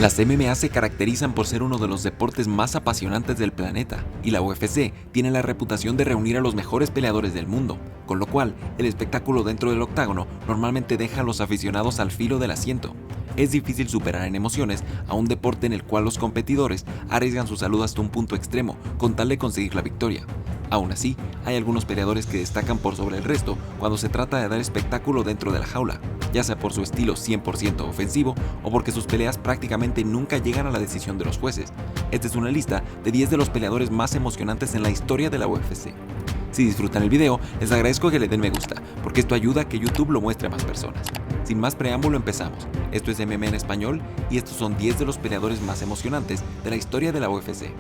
Las MMA se caracterizan por ser uno de los deportes más apasionantes del planeta, y la UFC tiene la reputación de reunir a los mejores peleadores del mundo, con lo cual el espectáculo dentro del octágono normalmente deja a los aficionados al filo del asiento. Es difícil superar en emociones a un deporte en el cual los competidores arriesgan su salud hasta un punto extremo con tal de conseguir la victoria. Aún así, hay algunos peleadores que destacan por sobre el resto cuando se trata de dar espectáculo dentro de la jaula, ya sea por su estilo 100% ofensivo o porque sus peleas prácticamente nunca llegan a la decisión de los jueces. Esta es una lista de 10 de los peleadores más emocionantes en la historia de la UFC. Si disfrutan el video, les agradezco que le den me gusta, porque esto ayuda a que YouTube lo muestre a más personas. Sin más preámbulo, empezamos. Esto es MMA en español y estos son 10 de los peleadores más emocionantes de la historia de la UFC.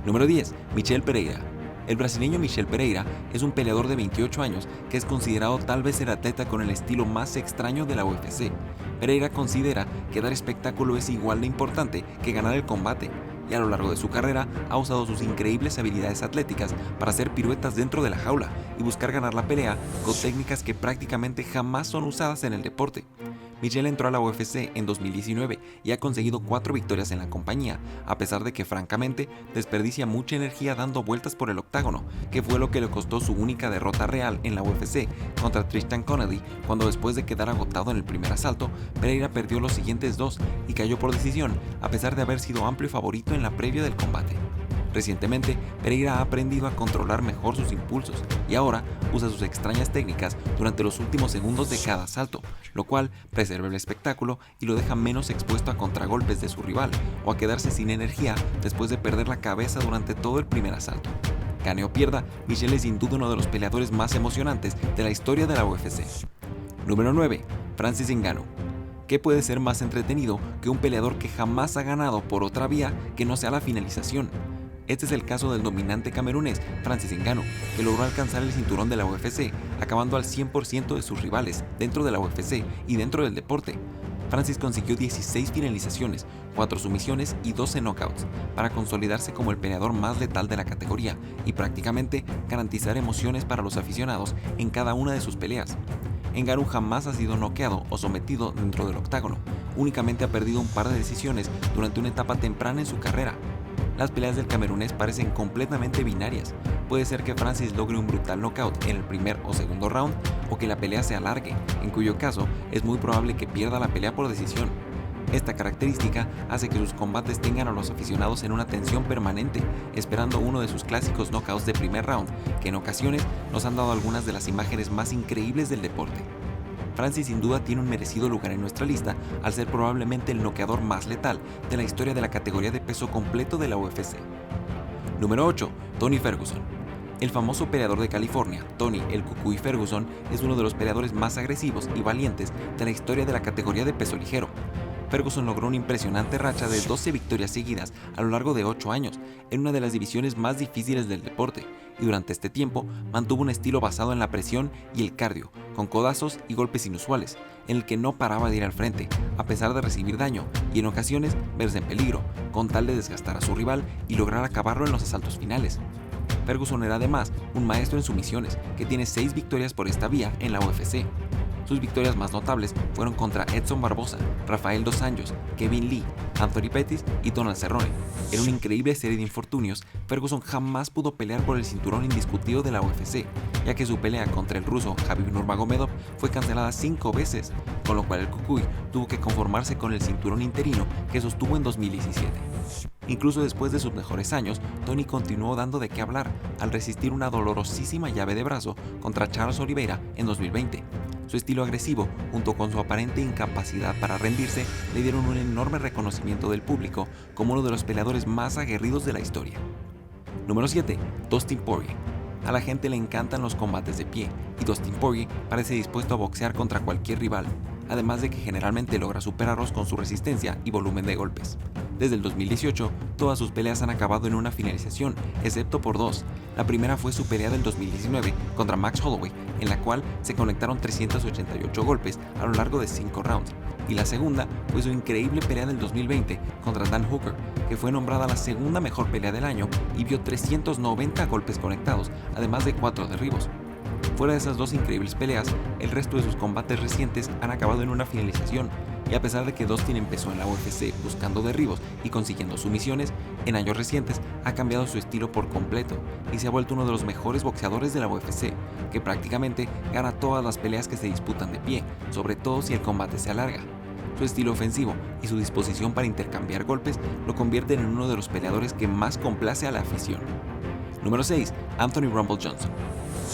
Número 10. Michel Pereira. El brasileño Michel Pereira es un peleador de 28 años que es considerado tal vez el atleta con el estilo más extraño de la UFC. Pereira considera que dar espectáculo es igual de importante que ganar el combate, y a lo largo de su carrera ha usado sus increíbles habilidades atléticas para hacer piruetas dentro de la jaula y buscar ganar la pelea con técnicas que prácticamente jamás son usadas en el deporte. Michel entró a la UFC en 2019 y ha conseguido 4 victorias en la compañía, a pesar de que francamente desperdicia mucha energía dando vueltas por el octágono, que fue lo que le costó su única derrota real en la UFC contra Tristan Connelly, cuando después de quedar agotado en el primer asalto, Pereira perdió los siguientes 2 y cayó por decisión, a pesar de haber sido amplio favorito en la previa del combate. Recientemente, Pereira ha aprendido a controlar mejor sus impulsos y ahora usa sus extrañas técnicas durante los últimos segundos de cada asalto, lo cual preserva el espectáculo y lo deja menos expuesto a contragolpes de su rival o a quedarse sin energía después de perder la cabeza durante todo el primer asalto. Gane o pierda, Michel es sin duda uno de los peleadores más emocionantes de la historia de la UFC. Número 9. Francis Ngannou. ¿Qué puede ser más entretenido que un peleador que jamás ha ganado por otra vía que no sea la finalización? Este es el caso del dominante camerunés Francis Ngannou, que logró alcanzar el cinturón de la UFC, acabando al 100% de sus rivales dentro de la UFC y dentro del deporte. Francis consiguió 16 finalizaciones, 4 sumisiones y 12 knockouts, para consolidarse como el peleador más letal de la categoría y prácticamente garantizar emociones para los aficionados en cada una de sus peleas. Ngannou jamás ha sido noqueado o sometido dentro del octágono, únicamente ha perdido un par de decisiones durante una etapa temprana en su carrera. Las peleas del camerunés parecen completamente binarias. Puede ser que Francis logre un brutal knockout en el primer o segundo round o que la pelea se alargue, en cuyo caso es muy probable que pierda la pelea por decisión. Esta característica hace que sus combates tengan a los aficionados en una tensión permanente, esperando uno de sus clásicos knockouts de primer round, que en ocasiones nos han dado algunas de las imágenes más increíbles del deporte. Francis sin duda tiene un merecido lugar en nuestra lista al ser probablemente el noqueador más letal de la historia de la categoría de peso completo de la UFC. Número 8. Tony Ferguson. El famoso peleador de California, Tony "El Cucuy" Ferguson, es uno de los peleadores más agresivos y valientes de la historia de la categoría de peso ligero. Ferguson logró una impresionante racha de 12 victorias seguidas a lo largo de 8 años, en una de las divisiones más difíciles del deporte, y durante este tiempo mantuvo un estilo basado en la presión y el cardio, con codazos y golpes inusuales, en el que no paraba de ir al frente, a pesar de recibir daño y en ocasiones verse en peligro, con tal de desgastar a su rival y lograr acabarlo en los asaltos finales. Ferguson era además un maestro en sumisiones, que tiene 6 victorias por esta vía en la UFC. Sus victorias más notables fueron contra Edson Barbosa, Rafael dos Anjos, Kevin Lee, Anthony Pettis y Donald Cerrone. En una increíble serie de infortunios, Ferguson jamás pudo pelear por el cinturón indiscutido de la UFC, ya que su pelea contra el ruso Khabib Nurmagomedov fue cancelada 5 veces, con lo cual el Cucuy tuvo que conformarse con el cinturón interino que sostuvo en 2017. Incluso después de sus mejores años, Tony continuó dando de qué hablar al resistir una dolorosísima llave de brazo contra Charles Oliveira en 2020. Su estilo agresivo, junto con su aparente incapacidad para rendirse, le dieron un enorme reconocimiento del público como uno de los peleadores más aguerridos de la historia. Número 7. Dustin Poirier. A la gente le encantan los combates de pie, y Dustin Poirier parece dispuesto a boxear contra cualquier rival, además de que generalmente logra superarlos con su resistencia y volumen de golpes. Desde el 2018, todas sus peleas han acabado en una finalización, excepto por 2. La primera fue su pelea del 2019 contra Max Holloway, en la cual se conectaron 388 golpes a lo largo de 5 rounds. Y la segunda fue su increíble pelea del 2020 contra Dan Hooker, que fue nombrada la segunda mejor pelea del año y vio 390 golpes conectados, además de 4 derribos. Fuera de esas 2 increíbles peleas, el resto de sus combates recientes han acabado en una finalización, y a pesar de que Dustin empezó en la UFC buscando derribos y consiguiendo sumisiones, en años recientes ha cambiado su estilo por completo y se ha vuelto uno de los mejores boxeadores de la UFC, que prácticamente gana todas las peleas que se disputan de pie, sobre todo si el combate se alarga. Su estilo ofensivo y su disposición para intercambiar golpes lo convierten en uno de los peleadores que más complace a la afición. Número 6. Anthony Rumble Johnson.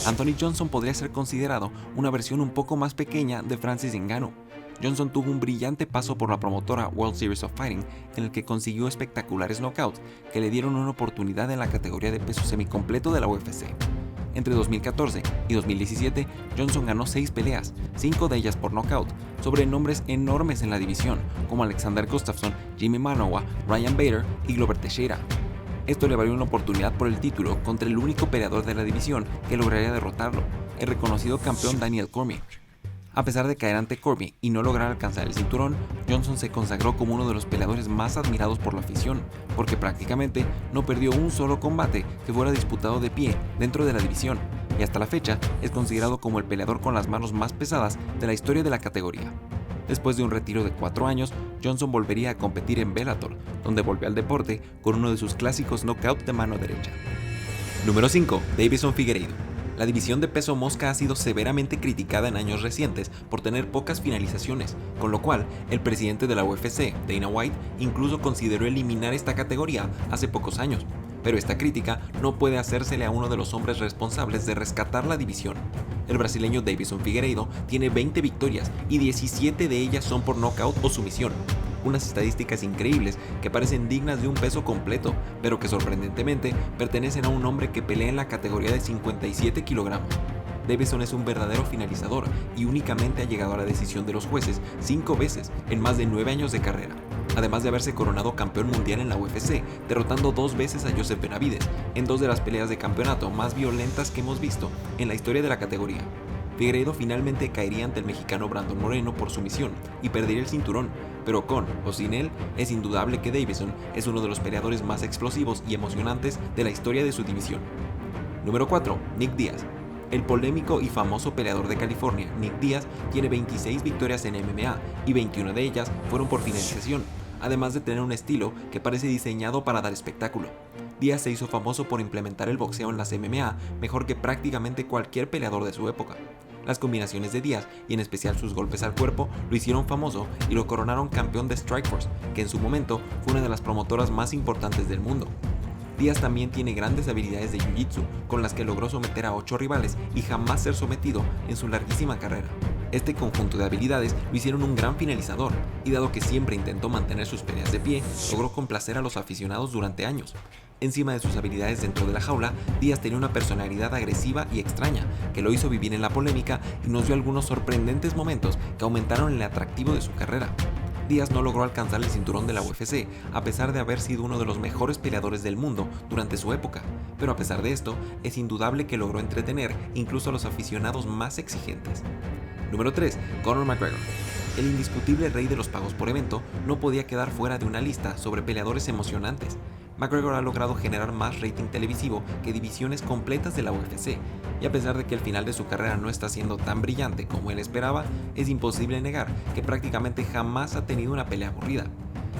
Anthony Johnson podría ser considerado una versión un poco más pequeña de Francis Ngannou. Johnson tuvo un brillante paso por la promotora World Series of Fighting, en el que consiguió espectaculares knockouts que le dieron una oportunidad en la categoría de peso semicompleto de la UFC. Entre 2014 y 2017, Johnson ganó 6 peleas, 5 de ellas por knockout, sobre nombres enormes en la división, como Alexander Gustafsson, Jimmy Manuwa, Ryan Bader y Glover Teixeira. Esto le valió una oportunidad por el título contra el único peleador de la división que lograría derrotarlo, el reconocido campeón Daniel Cormier. A pesar de caer ante Cormier y no lograr alcanzar el cinturón, Johnson se consagró como uno de los peleadores más admirados por la afición, porque prácticamente no perdió un solo combate que fuera disputado de pie dentro de la división, y hasta la fecha es considerado como el peleador con las manos más pesadas de la historia de la categoría. Después de un retiro de 4 años, Johnson volvería a competir en Bellator, donde volvió al deporte con uno de sus clásicos knockouts de mano derecha. Número 5. Deiveson Figueiredo. La división de peso mosca ha sido severamente criticada en años recientes por tener pocas finalizaciones, con lo cual el presidente de la UFC, Dana White, incluso consideró eliminar esta categoría hace pocos años. Pero esta crítica no puede hacérsele a uno de los hombres responsables de rescatar la división. El brasileño Deiveson Figueiredo tiene 20 victorias y 17 de ellas son por nocaut o sumisión. Unas estadísticas increíbles que parecen dignas de un peso completo, pero que sorprendentemente pertenecen a un hombre que pelea en la categoría de 57 kilogramos. Deiveson es un verdadero finalizador y únicamente ha llegado a la decisión de los jueces 5 veces en más de 9 años de carrera, además de haberse coronado campeón mundial en la UFC, derrotando 2 veces a Joseph Benavidez en 2 de las peleas de campeonato más violentas que hemos visto en la historia de la categoría. Figueiredo finalmente caería ante el mexicano Brandon Moreno por sumisión y perdería el cinturón, pero con o sin él, es indudable que Deiveson es uno de los peleadores más explosivos y emocionantes de la historia de su división. Número 4. Nick Diaz. El polémico y famoso peleador de California, Nick Diaz, tiene 26 victorias en MMA y 21 de ellas fueron por finalización, además de tener un estilo que parece diseñado para dar espectáculo. Diaz se hizo famoso por implementar el boxeo en las MMA mejor que prácticamente cualquier peleador de su época. Las combinaciones de Diaz, y en especial sus golpes al cuerpo, lo hicieron famoso y lo coronaron campeón de Strikeforce, que en su momento fue una de las promotoras más importantes del mundo. Diaz también tiene grandes habilidades de Jiu-Jitsu, con las que logró someter a 8 rivales y jamás ser sometido en su larguísima carrera. Este conjunto de habilidades lo hicieron un gran finalizador, y dado que siempre intentó mantener sus peleas de pie, logró complacer a los aficionados durante años. Encima de sus habilidades dentro de la jaula, Diaz tenía una personalidad agresiva y extraña, que lo hizo vivir en la polémica y nos dio algunos sorprendentes momentos que aumentaron el atractivo de su carrera. Diaz no logró alcanzar el cinturón de la UFC, a pesar de haber sido uno de los mejores peleadores del mundo durante su época, pero a pesar de esto, es indudable que logró entretener incluso a los aficionados más exigentes. Número 3. Conor McGregor. El indiscutible rey de los pagos por evento no podía quedar fuera de una lista sobre peleadores emocionantes. McGregor ha logrado generar más rating televisivo que divisiones completas de la UFC, y a pesar de que el final de su carrera no está siendo tan brillante como él esperaba, es imposible negar que prácticamente jamás ha tenido una pelea aburrida.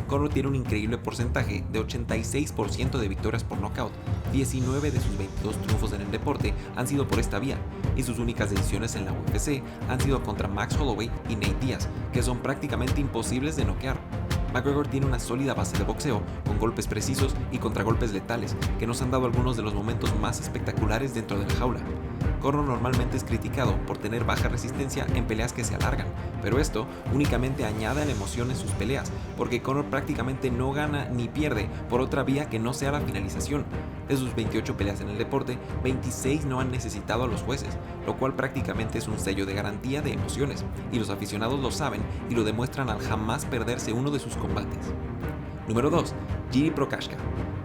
Conor tiene un increíble porcentaje de 86% de victorias por nocaut, 19 de sus 22 triunfos en el deporte han sido por esta vía, y sus únicas decisiones en la UFC han sido contra Max Holloway y Nate Diaz, que son prácticamente imposibles de noquear. McGregor tiene una sólida base de boxeo, con golpes precisos y contragolpes letales, que nos han dado algunos de los momentos más espectaculares dentro de la jaula. Conor normalmente es criticado por tener baja resistencia en peleas que se alargan, pero esto únicamente añade a la emoción en sus peleas, porque Conor prácticamente no gana ni pierde por otra vía que no sea la finalización. De sus 28 peleas en el deporte, 26 no han necesitado a los jueces, lo cual prácticamente es un sello de garantía de emociones, y los aficionados lo saben y lo demuestran al jamás perderse uno de sus combates. Número 2. Jiri Prochazka.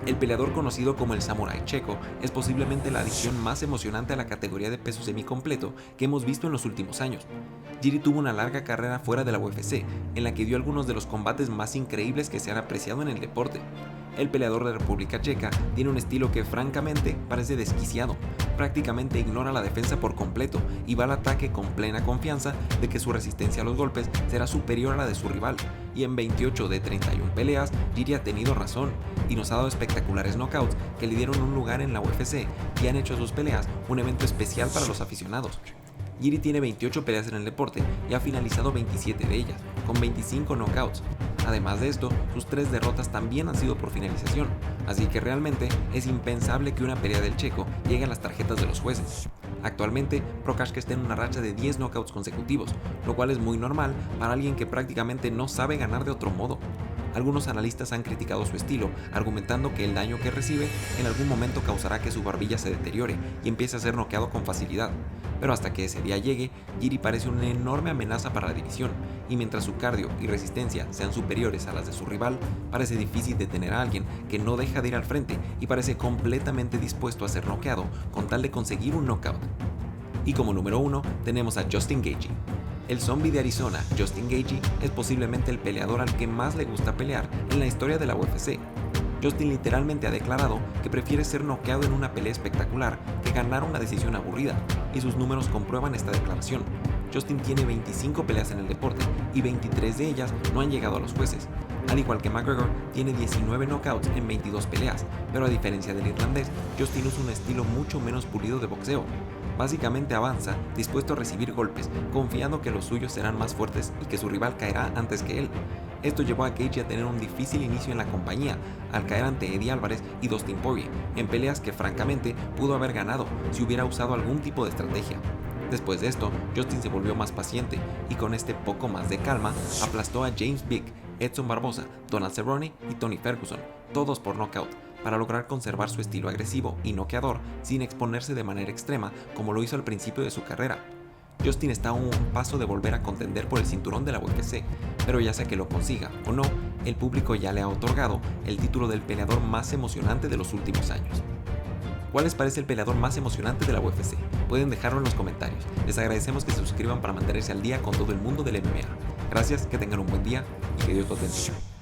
El peleador conocido como el Samurái Checo es posiblemente la adición más emocionante a la categoría de peso semicompleto que hemos visto en los últimos años. Jiri tuvo una larga carrera fuera de la UFC, en la que dio algunos de los combates más increíbles que se han apreciado en el deporte. El peleador de República Checa tiene un estilo que francamente parece desquiciado, prácticamente ignora la defensa por completo y va al ataque con plena confianza de que su resistencia a los golpes será superior a la de su rival. Y en 28 de 31 peleas, Jiri ha tenido razón y nos ha dado espectaculares knockouts que le dieron un lugar en la UFC y han hecho de sus peleas un evento especial para los aficionados. Jiri tiene 28 peleas en el deporte y ha finalizado 27 de ellas, con 25 knockouts. Además de esto, sus 3 derrotas también han sido por finalización, así que realmente es impensable que una pelea del checo llegue a las tarjetas de los jueces. Actualmente, Prokaczka está en una racha de 10 knockouts consecutivos, lo cual es muy normal para alguien que prácticamente no sabe ganar de otro modo. Algunos analistas han criticado su estilo, argumentando que el daño que recibe en algún momento causará que su barbilla se deteriore y empiece a ser noqueado con facilidad. Pero hasta que ese día llegue, Jiri parece una enorme amenaza para la división, y mientras su cardio y resistencia sean superiores a las de su rival, parece difícil detener a alguien que no deja de ir al frente y parece completamente dispuesto a ser noqueado con tal de conseguir un knockout. Y como número 1 tenemos a Justin Gaethje. El zombie de Arizona, Justin Gaethje, es posiblemente el peleador al que más le gusta pelear en la historia de la UFC. Justin literalmente ha declarado que prefiere ser noqueado en una pelea espectacular que ganar una decisión aburrida, y sus números comprueban esta declaración. Justin tiene 25 peleas en el deporte y 23 de ellas no han llegado a los jueces. Al igual que McGregor, tiene 19 knockouts en 22 peleas, pero a diferencia del irlandés, Justin usa un estilo mucho menos pulido de boxeo. Básicamente avanza, dispuesto a recibir golpes, confiando que los suyos serán más fuertes y que su rival caerá antes que él. Esto llevó a Gaethje a tener un difícil inicio en la compañía, al caer ante Eddie Álvarez y Dustin Poirier, en peleas que francamente pudo haber ganado si hubiera usado algún tipo de estrategia. Después de esto, Justin se volvió más paciente y con este poco más de calma aplastó a James Vick, Edson Barboza, Donald Cerrone y Tony Ferguson, todos por nocaut, para lograr conservar su estilo agresivo y noqueador sin exponerse de manera extrema como lo hizo al principio de su carrera. Justin está a un paso de volver a contender por el cinturón de la UFC, pero ya sea que lo consiga o no, el público ya le ha otorgado el título del peleador más emocionante de los últimos años. ¿Cuál les parece el peleador más emocionante de la UFC? Pueden dejarlo en los comentarios. Les agradecemos que se suscriban para mantenerse al día con todo el mundo del MMA. Gracias, que tengan un buen día y que Dios los bendiga.